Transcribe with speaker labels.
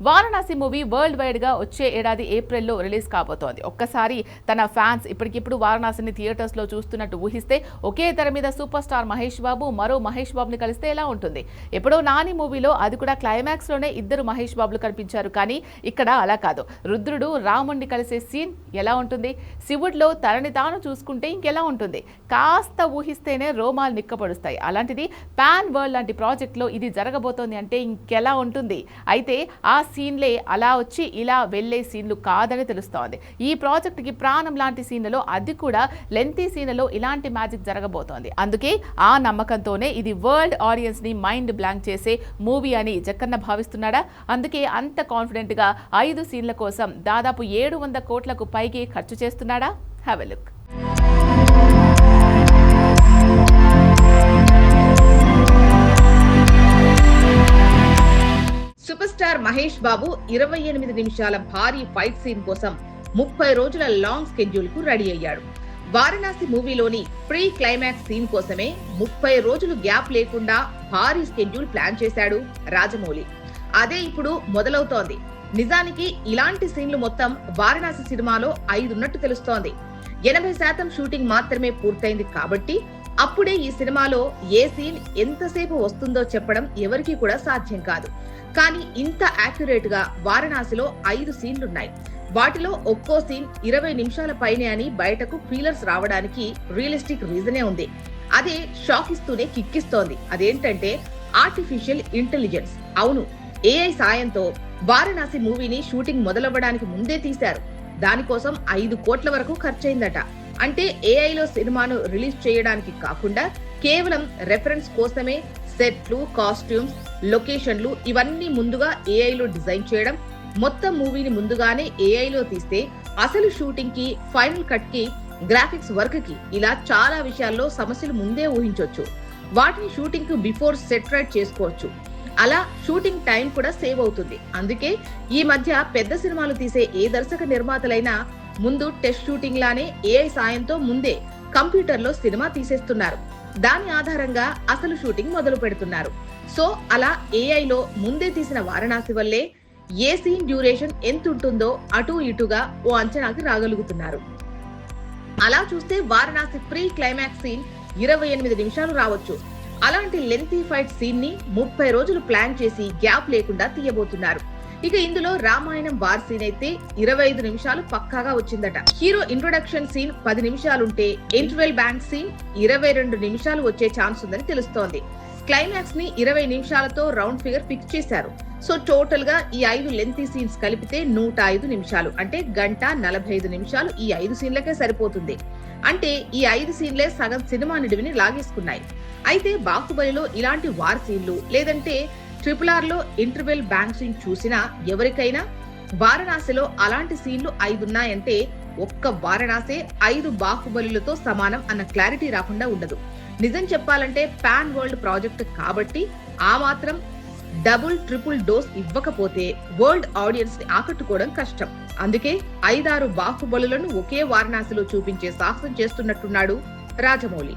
Speaker 1: Varanasi movie world wide గా వచ్చే ఏడాది ఏప్రిల్లో రిలీజ్ కాబోతోంది. ఒక్కసారి తన ఫ్యాన్స్ ఇప్పటికిప్పుడు వారణాసిని థియేటర్స్ లో చూస్తున్నట్టు ఊహిస్తే ఒకే తెర మీద సూపర్ స్టార్ మహేష్ బాబు మరో మహేష్ బాబుని కలిస్తే ఎలా ఉంటుంది? ఎప్పుడో నాని మూవీలో అది కూడా క్లైమాక్స్ లోనే ఇద్దరు మహేష్ బాబులు కనిపించారు. కానీ ఇక్కడ అలా కాదు. రుద్రుడు రాముణ్ణి కలిసే సీన్ ఎలా ఉంటుంది? శివుడిలో తనని తాను చూసుకుంటే ఇంకెలా ఉంటుంది? కాస్త ఊహిస్తేనే రోమాలు నిక్కపడుస్తాయి. అలాంటిది పాన్ వరల్డ్ లాంటి ప్రాజెక్ట్లో ఇది జరగబోతోంది అంటే ఇంకెలా ఉంటుంది? అయితే ఆ సీన్లే అలా వచ్చి ఇలా వెళ్లే సీన్లు కాదని తెలుస్తోంది. ఈ ప్రాజెక్టుకి ప్రాణం లాంటి సీన్లలో, అది కూడా లెంతీ సీన్లలో ఇలాంటి మ్యాజిక్ జరగబోతోంది. అందుకే ఆ నమ్మకంతోనే ఇది వరల్డ్ ఆడియన్స్ ని మైండ్ బ్లాంక్ చేసే మూవీ అని జక్కన్న భావిస్తున్నాడా? అందుకే అంత కాన్ఫిడెంట్ గా 5 సీన్ల కోసం దాదాపు 700 కోట్లకు పైకి ఖర్చు చేస్తున్నాడా? Have a look.
Speaker 2: Super star Mahesh Babu 28 నిమిషాల భారీ ఫైట్ సీన్ కోసం 30 రోజుల లాంగ్ స్కెడ్యూల్ కు రెడీ అయ్యాడు. వారణాసి మూవీలోని ప్రీ క్లైమాక్స్ సీన్ కోసమే 30 రోజులు గ్యాప్ లేకుండా భారీ స్కెడ్యూల్ ప్లాన్ చేశాడు రాజమౌళి. అదే ఇప్పుడు మొదలవుతోంది. నిజానికి ఇలాంటి సీన్లు మొత్తం వారణాసి సినిమాలో 5 ఉన్నట్టు తెలుస్తోంది. 80% షూటింగ్ మాత్రమే పూర్తయింది కాబట్టి అప్పుడే ఈ సినిమాలో ఏ సీన్ ఎంతసేపు వస్తుందో చెప్పడం ఎవరికీ కూడా సాధ్యం కాదు. కానీ ఇంత యాక్యురేట్ గా వారణాసిలో 5 సీన్లున్నాయి. వాటిలో ఒక్కో సీన్ 20 నిమిషాల పైనే అని బయటకు ఫీలర్స్ రావడానికి రియలిస్టిక్ రీజనే ఉంది. అదే షాక్ ఇస్తూనే కిక్కిస్తోంది. అదేంటంటే ఆర్టిఫిషియల్ ఇంటెలిజెన్స్. అవును, ఏఐ సాయంతో వారణాసి మూవీని షూటింగ్ మొదలవ్వడానికి ముందే తీశారు. దానికోసం 5 కోట్ల వరకు ఖర్చయిందట. అంటే ఏఐలో సినిమాను రిలీజ్ చేయడానికి కాకుండా కేవలం రెఫరెన్స్ కోసమే సెట్లు, కాస్ట్యూమ్స్, లొకేషన్లు ఇవన్నీ ముందుగా ఏఐలో డిజైన్ చేయడం, మొత్తం మూవీని ముందుగానే ఏఐలో తీస్తే అసలు షూటింగ్ కి, ఫైనల్ కట్ కి, గ్రాఫిక్స్ వర్క్ కి ఇలా చాలా విషయాల్లో సమస్యలు ముందే ఊహించొచ్చు. వాటిని షూటింగ్ కు బిఫోర్ సెట్ రైట్ చేసుకోవచ్చు. అలా షూటింగ్ టైం కూడా సేవ్ అవుతుంది. అందుకే ఈ మధ్య పెద్ద సినిమాలు తీసే ఏ దర్శక నిర్మాతలైనా ముందు టెస్ట్ షూటింగ్ లానే ఏఐ సాయంతో ముందే కంప్యూటర్లో సినిమా తీసేస్తున్నారు. దాని ఆధారంగా అసలు షూటింగ్ మొదలు పెడుతున్నారు. సో అలా ఏఐలో ముందే తీసిన వారణాసి వల్లే ఏ సీన్ డ్యూరేషన్ ఎంత ఉంటుందో అటు ఇటుగా ఓ అంచనాకి రాగలుగుతున్నారు. అలా చూస్తే వారణాసి ప్రీ క్లైమాక్స్ సీన్ 28 నిమిషాలు రావచ్చు. అలాంటి లెంతీ ఫైట్ సీన్ ని 30 రోజులు ప్లాన్ చేసి గ్యాప్ లేకుండా తీయబోతున్నారు. ఇక ఇందులో రామాయణం వార్ సీన్ అయితే 25 నిమిషాలు పక్కాగా వచ్చిందట. హీరో ఇంట్రొడక్షన్ సీన్ 10 నిమిషాలుంటే ఇంటర్వెల్ బ్యాంక్ సీన్ 22 నిమిషాలు వచ్చే ఛాన్స్ ఉందని తెలుస్తోంది. క్లైమాక్స్ ని 20 నిమిషాలతో రౌండ్ ఫిగర్ ఫిక్స్ చేశారు. సో టోటల్ గా ఈ 5 లెంతీ సీన్స్ కలిపితే 105 నిమిషాలు, అంటే 1:45 నిమిషాలు ఈ 5 సీన్లకే సరిపోతుంది. అంటే ఈ 5 సీన్లే సగం సినిమా నిడివిని లాగేసుకున్నాయి. అయితే బాహుబలిలో ఇలాంటి వార్ సీన్లు, లేదంటే RRR లో ఇంటర్వెల్ బ్యాంక్ సీన్ చూసినా ఎవరికైనా వారణాసిలో అలాంటి సీన్లు 5 ఉన్నాయంటే ఒక్క వారణాసే 5 బాహుబలులతో సమానం అన్న క్లారిటీ రాకుండా ఉండదు. నిజం చెప్పాలంటే పాన్ వరల్డ్ ప్రాజెక్ట్ కాబట్టి ఆ మాత్రం డబుల్ ట్రిపుల్ డోస్ ఇవ్వకపోతే వరల్డ్ ఆడియన్స్ ని ఆకట్టుకోవడం కష్టం. అందుకే 5-6 బాహుబలులను ఒకే వారణాసిలో చూపించే సాహసం చేస్తున్నట్టున్నాడు రాజమౌళి.